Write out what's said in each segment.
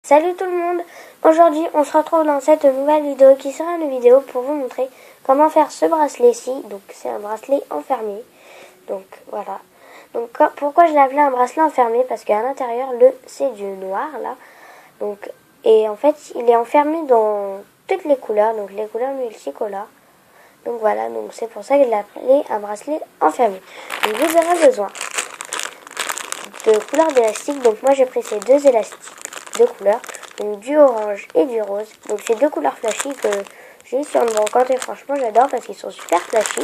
Salut tout le monde. Aujourd'hui on se retrouve dans cette nouvelle vidéo qui sera une vidéo pour vous montrer comment faire ce bracelet-ci. Donc c'est un bracelet enfermé. Donc voilà. Donc pourquoi je l'ai appelé un bracelet enfermé? Parce qu'à l'intérieur c'est du noir là. Donc et en fait il est enfermé dans toutes les couleurs, donc les couleurs multicolores. Donc voilà, donc c'est pour ça que je l'ai appelé un bracelet enfermé. Donc vous aurez besoin de couleurs d'élastique. Donc moi j'ai pris ces deux élastiques de couleurs, donc du orange et du rose. Donc c'est deux couleurs flashy que j'ai sur le brocante et franchement j'adore parce qu'ils sont super flashy.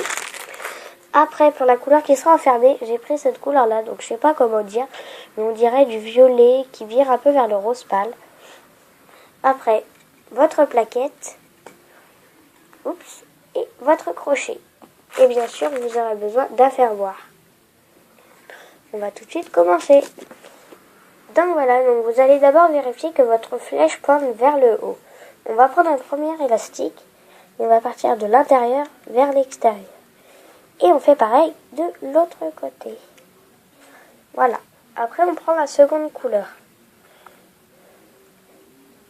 Après pour la couleur qui sera enfermée, j'ai pris cette couleur là, donc je sais pas comment dire, mais on dirait du violet qui vire un peu vers le rose pâle. Après votre plaquette, oups, et votre crochet. Et bien sûr vous aurez besoin d'un fermoir. On va tout de suite commencer. Donc voilà, donc vous allez d'abord vérifier que votre flèche pointe vers le haut. On va prendre un premier élastique, on va partir de l'intérieur vers l'extérieur. Et on fait pareil de l'autre côté. Voilà. Après on prend la seconde couleur.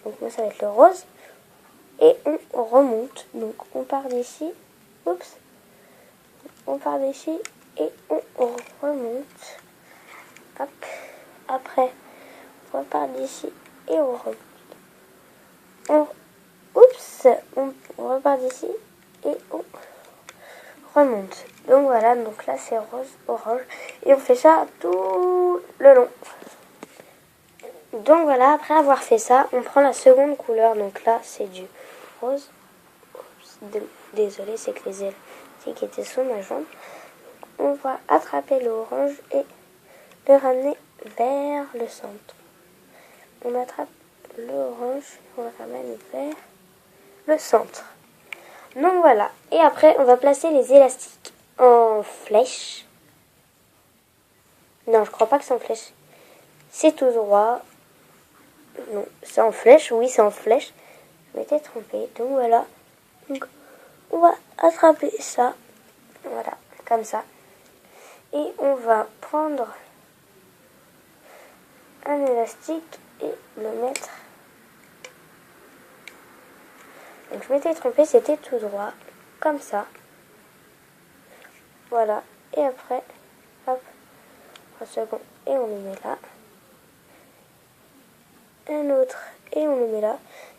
Donc moi ça va être le rose. Et on remonte. Donc on part d'ici. Oups. On part d'ici et on remonte. Hop. Après on repart d'ici et on remonte. On repart d'ici et on remonte. Donc voilà, donc là c'est rose, orange. Et on fait ça tout le long. Donc voilà, après avoir fait ça, on prend la seconde couleur. Donc là c'est du rose. Désolée, c'est que les ailes qui étaient sous ma jambe. On va attraper l'orange et le ramener vers le centre. On attrape l'orange, on le ramène vers le centre. Donc voilà. Et après, on va placer les élastiques en flèche. Non, je crois pas que c'est en flèche. C'est tout droit. Non, c'est en flèche. Oui, c'est en flèche. Je m'étais trompée. Donc voilà. Donc, on va attraper ça. Voilà, comme ça. Et on va prendre un élastique et le mettre. Donc je m'étais trompée, c'était tout droit, comme ça. Voilà. Et après, hop, un second, et on le met là. Un autre, et on le met là.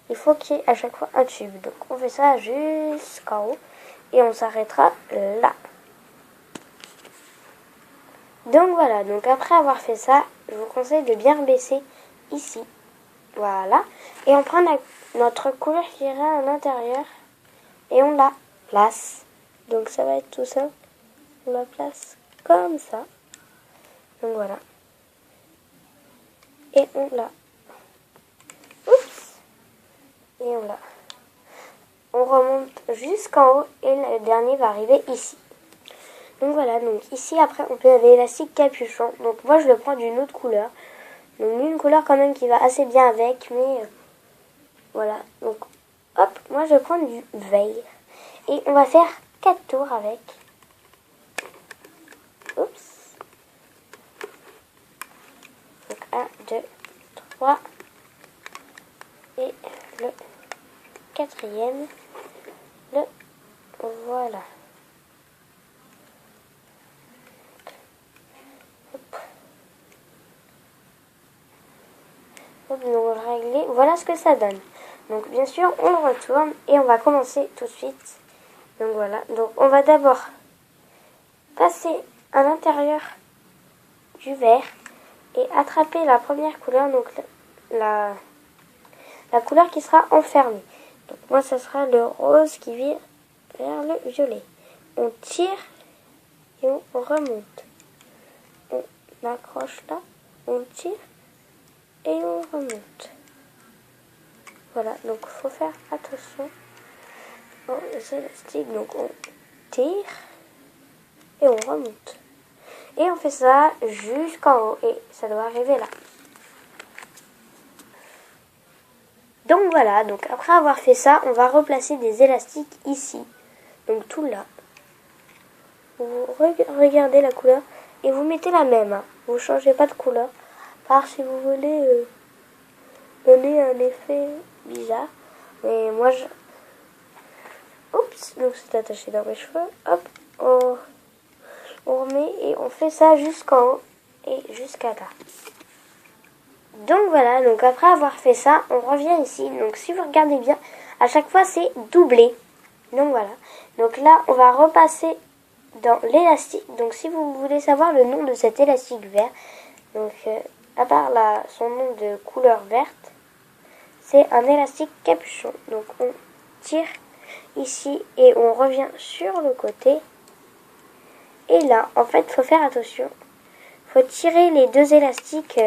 Il faut qu'il y ait à chaque fois un tube. Donc on fait ça jusqu'en haut, et on s'arrêtera là. Donc voilà, donc après avoir fait ça, je vous conseille de bien baisser ici. Voilà. Et on prend notre couleur qui ira à l'intérieur et on la place. Donc ça va être tout simple. On la place comme ça. Donc voilà. Et on la... Oups. Et on la... On remonte jusqu'en haut et le dernier va arriver ici. Donc voilà, donc ici après on peut l'élastique capuchon. Donc moi je le prends d'une autre couleur. Donc une couleur quand même qui va assez bien avec, mais voilà. Donc hop, moi je prends du vert. Et on va faire 4 tours avec. Oups. Donc 1, 2, 3. Et le quatrième. Voilà. Donc régler, voilà ce que ça donne. Donc bien sûr on le retourne et on va commencer tout de suite. Donc voilà, donc on va d'abord passer à l'intérieur du vert et attraper la première couleur, donc la couleur qui sera enfermée. Donc moi ça sera le rose qui vire vers le violet. On tire et on remonte. On accroche là, on tire et on remonte. Voilà, donc il faut faire attention aux élastiques. Donc on tire et on remonte. Et on fait ça jusqu'en haut et ça doit arriver là. Donc voilà, donc après avoir fait ça, on va replacer des élastiques ici. Donc tout là. Vous regardez la couleur et vous mettez la même. Hein. Vous ne changez pas de couleur. Par si vous voulez donner un effet bizarre. Mais moi, oups, donc c'est attaché dans mes cheveux. Hop, on remet et on fait ça jusqu'en haut et jusqu'à là. Donc voilà, donc après avoir fait ça, on revient ici. Donc si vous regardez bien, à chaque fois c'est doublé. Donc voilà. Donc là, on va repasser dans l'élastique. Donc si vous voulez savoir le nom de cet élastique vert, donc à part son nom de couleur verte, c'est un élastique capuchon. Donc on tire ici et on revient sur le côté. Et là, en fait, faut faire attention. Faut tirer les deux élastiques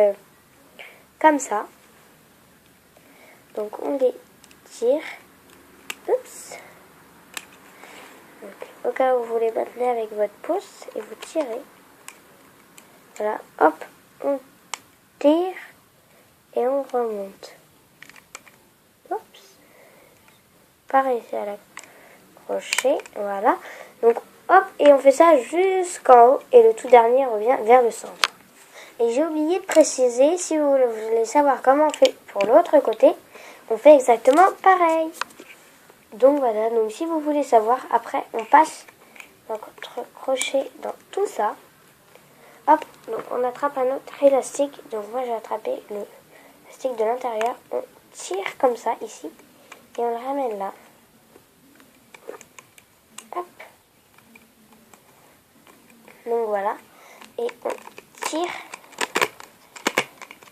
comme ça. Donc on les tire. Oups. Donc, au cas où vous les maintenez avec votre pouce et vous tirez. Voilà, hop, on tire et on remonte. Oups. Pareil, c'est à l'accrocher. Voilà. Donc hop, et on fait ça jusqu'en haut et le tout dernier revient vers le centre. Et j'ai oublié de préciser, si vous voulez savoir comment on fait pour l'autre côté, on fait exactement pareil. Donc voilà, donc si vous voulez savoir, après on passe notre crochet dans tout ça. Hop, donc on attrape un autre élastique. Donc moi j'ai attrapé l'élastique de l'intérieur. On tire comme ça ici et on le ramène là. Hop. Donc voilà, et on tire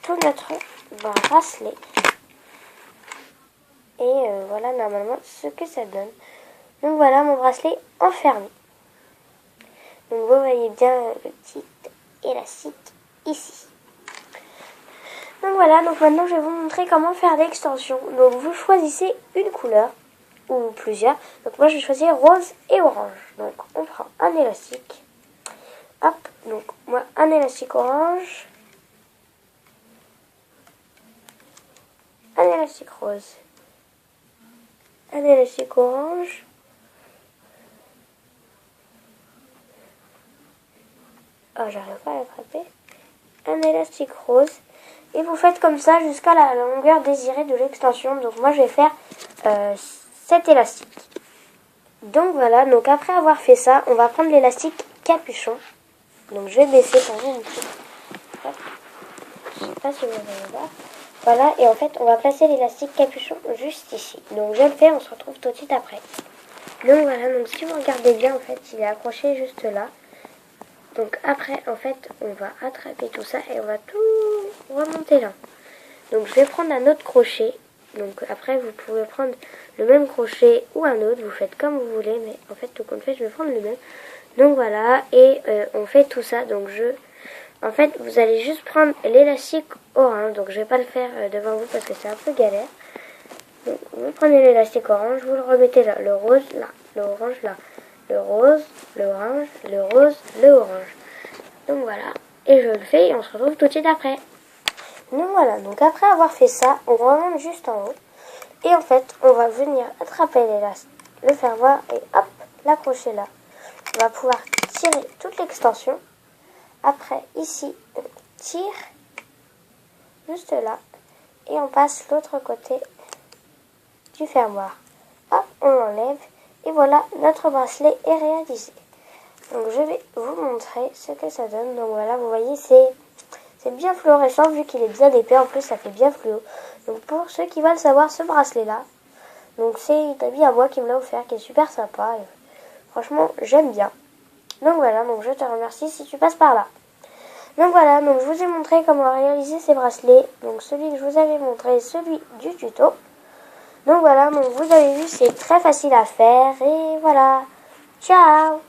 tout notre bracelet. Et voilà normalement ce que ça donne. Donc voilà mon bracelet enfermé. Donc vous voyez bien le petit élastique ici. Donc voilà, donc maintenant je vais vous montrer comment faire l'extension. Donc vous choisissez une couleur ou plusieurs. Donc moi je vais choisir rose et orange. Donc on prend un élastique. Hop, donc moi un élastique orange. Un élastique rose. Un élastique orange. Oh, j'arrive pas à l'attraper. Un élastique rose. Et vous faites comme ça jusqu'à la longueur désirée de l'extension. Donc moi je vais faire 7 élastiques. Donc voilà, donc après avoir fait ça, on va prendre l'élastique capuchon. Donc je vais baisser pour vous montrer. Je sais pas si vous allez voir. Voilà, et en fait on va placer l'élastique capuchon juste ici. Donc je le fais, on se retrouve tout de suite après. Donc voilà, donc si vous regardez bien, en fait il est accroché juste là. Donc après, en fait, on va attraper tout ça et on va tout remonter là. Donc je vais prendre un autre crochet. Donc après, vous pouvez prendre le même crochet ou un autre. Vous faites comme vous voulez. Mais en fait, tout compte fait, je vais prendre le même. Donc voilà, et on fait tout ça. Donc en fait, vous allez juste prendre l'élastique orange. Donc je vais pas le faire devant vous parce que c'est un peu galère. Donc vous prenez l'élastique orange, vous le remettez là. Le rose là, le orange là. Le rose, le orange, le rose, le orange. Donc voilà. Et je le fais et on se retrouve tout de suite après. Donc voilà. Donc après avoir fait ça, on remonte juste en haut. Et en fait, on va venir attraper l'élastique, le faire voir et hop, l'accrocher là. On va pouvoir tirer toute l'extension. Après, ici, on tire juste là. Et on passe l'autre côté du fermoir. Hop, on l'enlève. Et voilà, notre bracelet est réalisé. Donc je vais vous montrer ce que ça donne. Donc voilà, vous voyez, c'est bien fluorescent vu qu'il est bien épais. En plus, ça fait bien fluo. Donc pour ceux qui veulent savoir ce bracelet-là, donc c'est une amie à moi qui me l'a offert, qui est super sympa. Et franchement, j'aime bien. Donc voilà, donc je te remercie si tu passes par là. Donc voilà, donc je vous ai montré comment réaliser ces bracelets. Donc celui que je vous avais montré, celui du tuto. Donc voilà, donc vous avez vu, c'est très facile à faire. Et voilà, ciao!